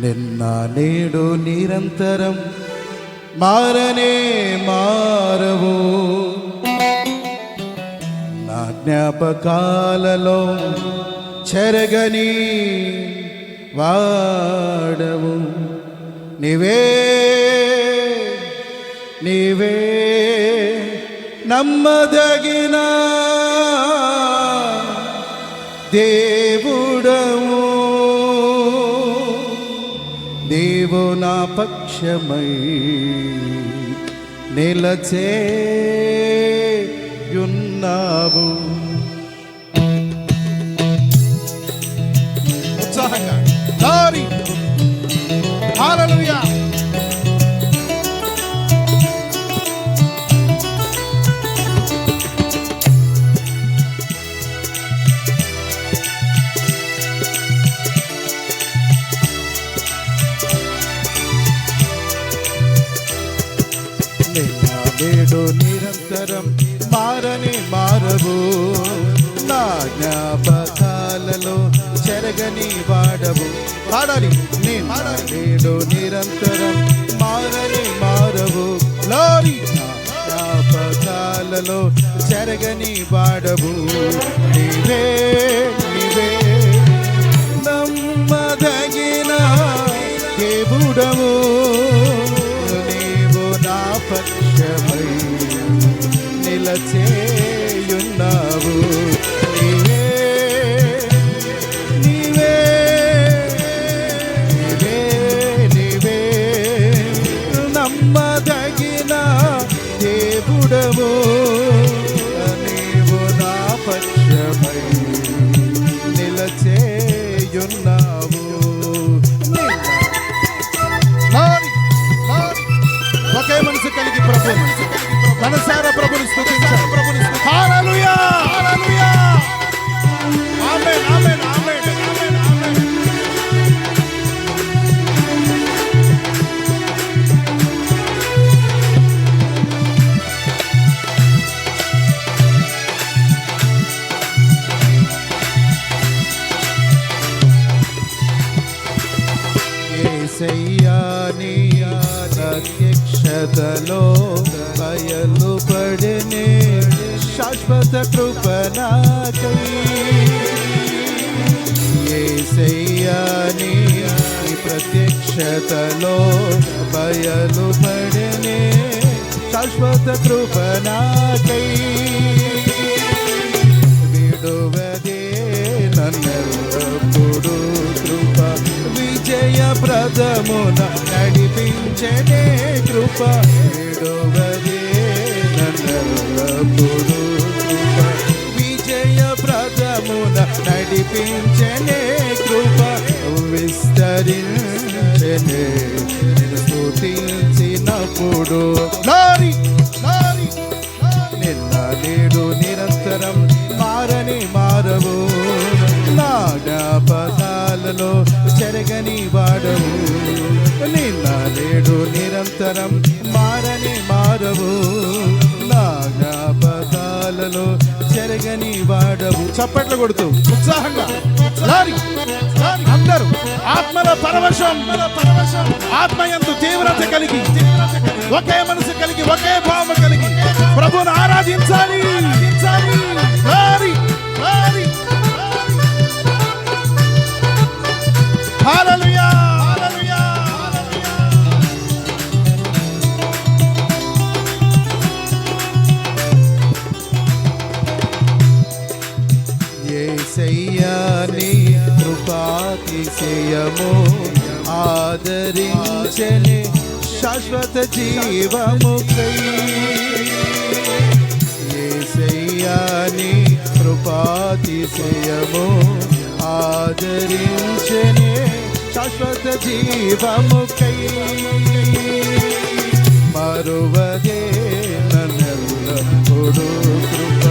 నిన్న నేడు నిరంతరం మారనే మారవు, నా జ్ఞాపకాలలో చెరగని వాడవు. నీవే నీవే నమ్మదగిన దేవుడవు, నీవు నా పక్షమై నిలచేయున్నావు. ఉత్సాహంగా గ్లోరీ హల్లెలూయా. నేడు నిరంతరం మారని మారవు, నా జ్ఞాపకాలలో చెరగని వాడవు. పాడాలి. నేడు నిరంతరం మారని మారవు, గ్లోరీ. నా జ్ఞాపకాలలో చెరగని వాడవు. నీవే నీవే నమ్మదగిన దేవుడవు, పక్షమై నిలచేయున్నావు. నీవే నీవే నీవే నీవే నమ్మదగిన దేవుడవు, నీవు నా పక్షమై నిలచేయున్నావు. ఒకే మనసు కలిగి ప్రభు మనసారా ప్రభుని స్తుతించాలి. హల్లెలూయా హల్లెలూయా ఆమేన్ ఆమేన్ ఆమేన్ ఆమేన్ ఆమేన్. యేసయ్యా నీ ప్రత్యక్షతలో బయలుపడినే శాశ్వత కృప నాకై. యేసయ్యా నీ ప్రత్యక్షతలో బయలుపడినే శాశ్వత కృప నాకై. విడువదే నన్నెల్లప్పుడు కృప, విజయప్రదమున నడిపించనే కృప. విడువదే నన్నెల్లప్పుడు కృప, విజయప్రదమున నడిపించనే కృప. విస్తరించనే స్తుతించినప్పుడు. Glory glory. నిన్న నేడు నిరంతరం మారని మారవు, నా జ్ఞాపకాలలో చెరగని వాడవు. నిన్న నేడు నిరంతరం మారని మారవు, నా జ్ఞాపకాలలో చెరగని వాడవు. చప్పట్లు కొడుతూ ఉత్సాహంగా అందరూ ఆత్మల పరవశం, ఆత్మయందు తీవ్రత కలిగి ఒకే మనసు కలిగి ఒకే భావం కలిగి ప్రభువును ఆరాధించాలి. హల్లెలూయా హల్లెలూయా. యేసయ్యా నీ కృపాతిశయము ఆదరించని శాశ్వత జీవముకై. యేసయ్యా నీ కృపాతిశయము ఆదరించని శాశ్వత జీవముకై. మరువదే నన్నెల్లప్పుడు కృప,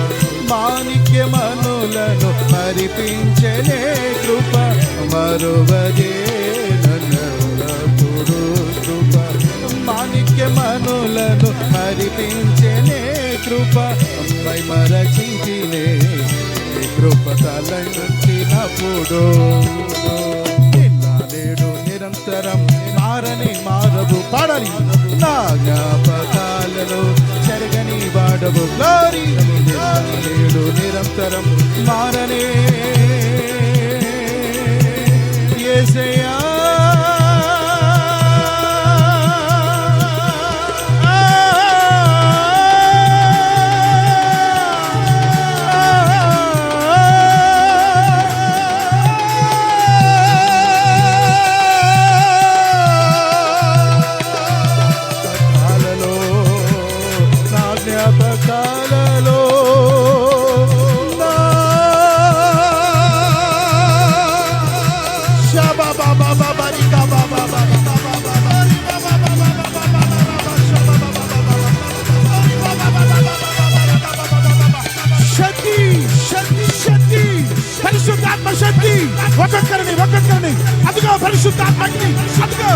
మాణిక్యమనులను మరిపించనే కృప. మరువదే నన్నెల్లప్పుడు కృప, మాణిక్యమనులను మరిపించనే కృప. అమ్మాయి మరచించినే కృప తలంచినప్పుడు. నిన్న నేడు నిరంతరం మారని మారవు. పాడాలి. నా జ్ఞాపకాలలో చెరగని వాడవు. గ్లోరీ. నేడు నిరంతరం మారనే యేసయ్యా. పరిశుద్ధాత్మ శక్తి ఒక్కొక్కరిని అదిగో పరిశుద్ధాత్మ అగ్ని. అదిగో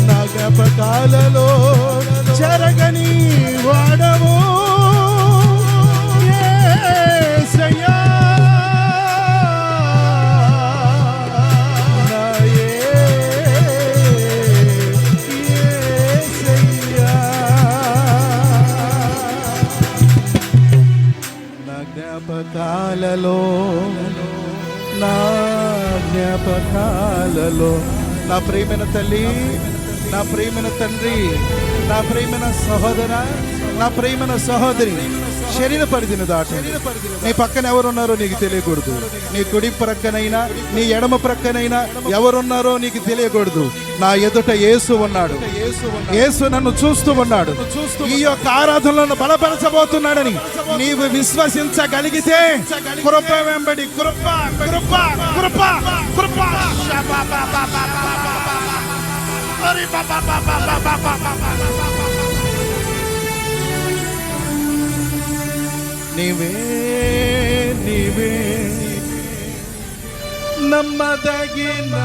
నా జ్ఞాపకాలలో చెరగని వాడవు యేసయ్యా. నా యేసయ్యా. నా జ్ఞాపకాలలో నా జ్ఞాపకాలలో నా ప్రియమైన తల్లి, నా ప్రియమైన తండ్రి, నా ప్రియమైన సహోదర, నా ప్రియమైన సహోదరి, శరీర పరిధిని దాటండి. నీ పక్కన ఎవరున్నారో నీకు తెలియకూడదు. నీ కుడి ప్రక్కనైనా నీ ఎడమ ప్రక్కనైనా ఎవరున్నారో నీకు తెలియకూడదు. నా ఎదుట యేసు ఉన్నాడు. యేసు నన్ను చూస్తూ ఉన్నాడు. ఈ యొక్క ఆరాధనలను బలపరచబోతున్నాడని నీవు విశ్వసించగలిగితే కృప వెంబడి కృప కృప కృప కృప. నీవే నీవే నమ్మదగిన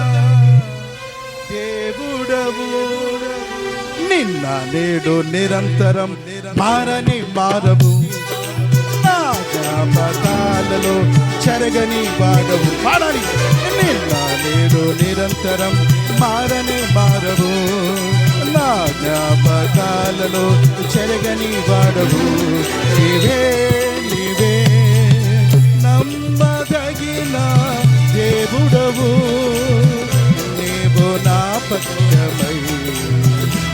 దేవుడవు. నిన్న నేడు నిరంతరం మారని మారవు. నా జ్ఞాపకాలలో చెరగని వాడవు. పాడాలి. నిన్న నేడు నిరంతరం మారని మారవు. నా జ్ఞాపకాలలో చెరగని వాడవు. నీవే నీవే నమ్మదగిన దేవుడవు. నీవు నా పక్షమై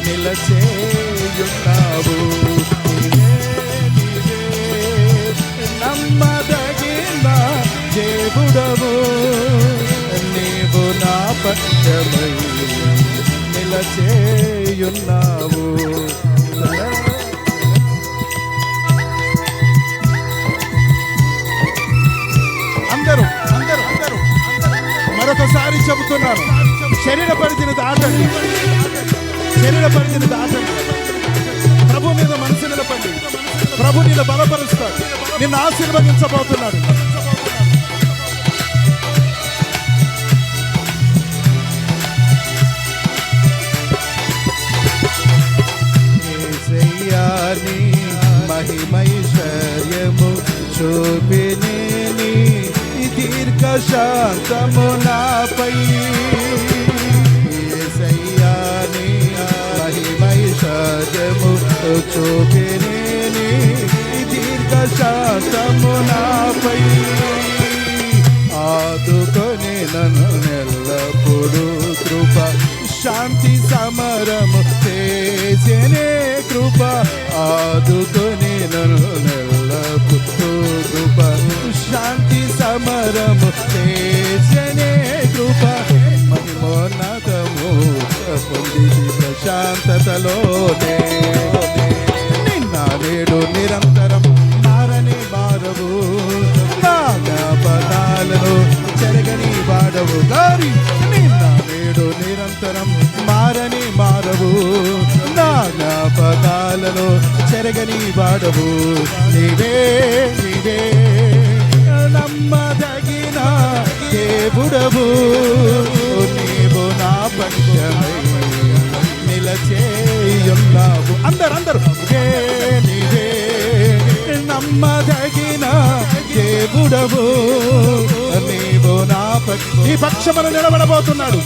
నిలచేయున్నావు. నమ్మదగిన దేవుడవు. నీవు నా పక్షమై నిలచేయున్నావు. అందరూ అందరూ అందరూ మరొకసారి చెబుతున్నాను. శరీర పరిధిని దాటండి. శరీర పరిధిని దాటండి. ప్రభు మీద మనసు నిలపండి. ప్రభు నిన్ను బలపరుస్తాడు. నిన్ను ఆశీర్వదించబోతున్నాడు. యేసయ్యాని మహిమైశ్వర్యము చూపినేని దీర్ఘ శాంతము నాపై. యేసయ్యాని మహిమైశ్వర్యము చూపినేని దీర్ఘ శాంతము నాపై. ఆదుకొని నన్ను ఎల్లప్పుడూ కృప శాంతి సమరము చేసెనే కృప. ఆదుకొని నన్ను ఎల్లప్పుడూ కృప శాంతి సమరము చేసెనే కృప. మహిమోన్నతము పొంది ప్రశాంతతలోనే. నిన్న నేడు నిరంతరం మారని మారవు. నా జ్ఞాపకాలలో చెరగని వాడవు. గారి నిన్న నేడు నిరంతరం మారని ఎడతెగని వాడవు నీవే నీవే నమ్మదగిన దేవుడవు నీవు నా పక్షమై నిలచేయున్నావు అందరూ నీవే నమ్మదగిన దేవుడవు నీవు నా ఈ పక్షమును నిలబడబోతున్నాడు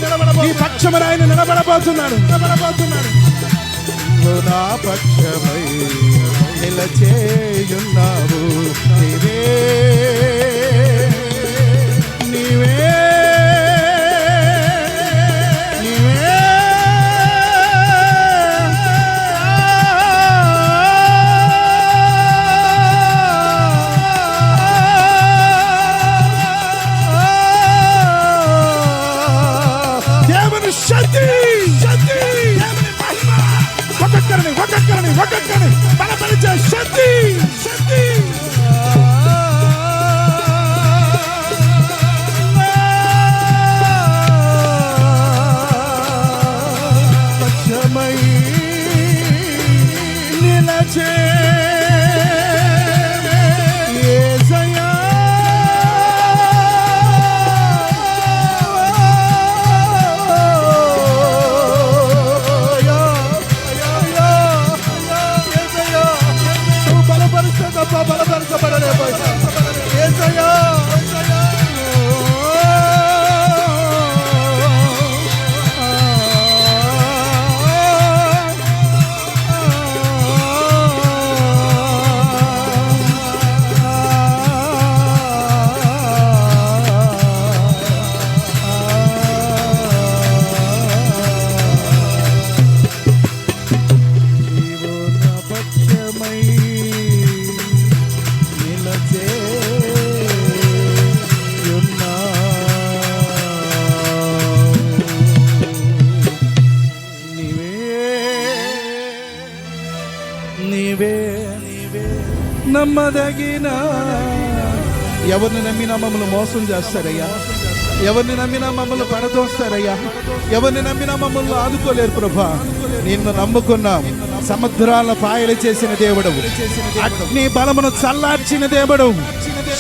ఈ పక్షమును ఆయన నిలబడబోతున్నాడు నా పక్షమై నిలచేయున్నావు నీవే నీవే ఒక్కొక్కరిని బలపరిచే శక్తి పక్షమై నిలచే యేసయ్యా బలపరచబడలేకపోయా యేసయ్యా నమ్మదగిన ఎవరిని నమ్మినా మమ్మల్ని మోసం చేస్తారయ్యా ఎవరిని నమ్మినా మమ్మల్ని పడదోస్తారయ్యా ఎవరిని నమ్మినా మమ్మల్ని ఆదుకోలేరు ప్రభా నిన్ను నమ్ముకున్నాం సముద్రాల పాయలు చేసిన దేవుడవు అగ్ని బలమును చల్లార్చిన దేవుడు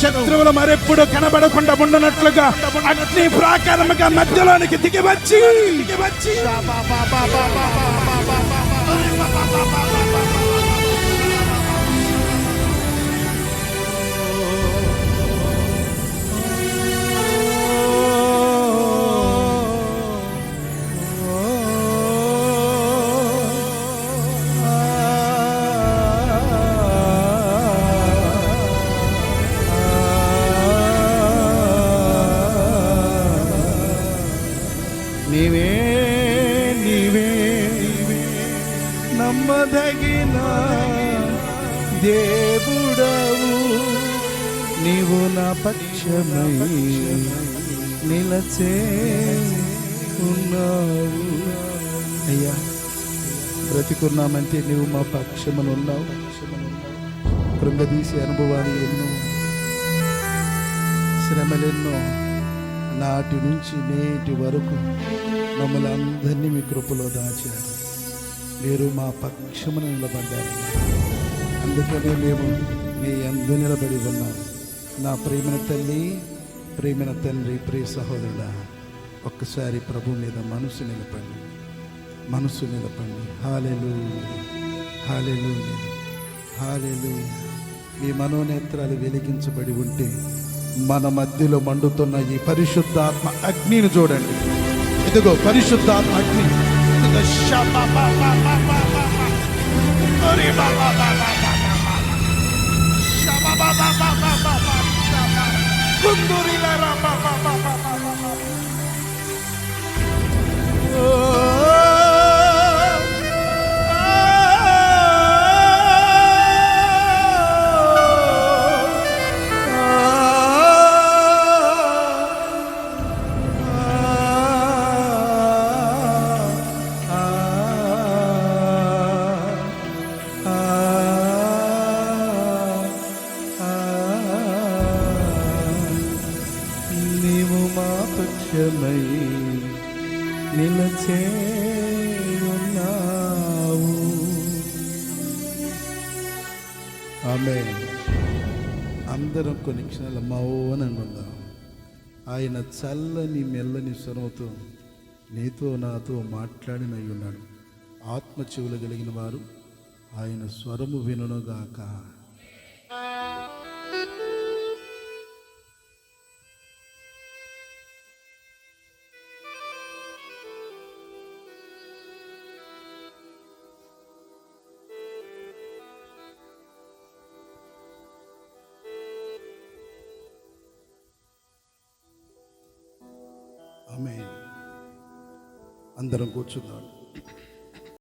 శత్రువులు మరెప్పుడు కనబడకుండా ఉండనట్లుగా అగ్ని ప్రాకారముగా మధ్యలోనికి దిగివచ్చి నీవే నీవే నమ్మదగిన దేవుడవు నీవు నా పక్షమై నిలచే ఉన్నావు అయ్యా బ్రతికున్నామంటే నీవు మా పక్షమును ఉన్నావు కృంగదీసే అనుభవాలు ఎన్నో శ్రమలెన్నో నాటి నుంచి నేటి వరకు మమ్మల్ని అందరినీ మీ కృపలో దాచారు మీరు మా పక్షమున నిలబడ్డారు అందుకనే మేము మీ అందు నిలబడి ఉన్నాం నా ప్రేమైన తల్లి ప్రేమైన తండ్రి ప్రియ సహోదరుడా ఒక్కసారి ప్రభు మీద మనసు నిలపండి హల్లెలూయా హల్లెలూయా హల్లెలూయా మీ మనోనేత్రాలు వెలిగించబడి ఉంటే మన మధ్యలో మండుతున్న ఈ పరిశుద్ధాత్మ అగ్నిని చూడండి ఇదిగో పరిశుద్ధాత్మ అగ్ని పక్షమై నిలచే ఉన్నావు ఆమె అందరం కొన్ని క్షణాలు మౌనంగా ఉందాం. ఆయన చల్లని మెల్లని స్వరంతో నీతో నాతో మాట్లాడినై ఉన్నాడు. ఆత్మ చెవులు కలిగిన వారు ఆయన స్వరము వినుగాక. ఆమేన్. అందరం కూర్చుందాం.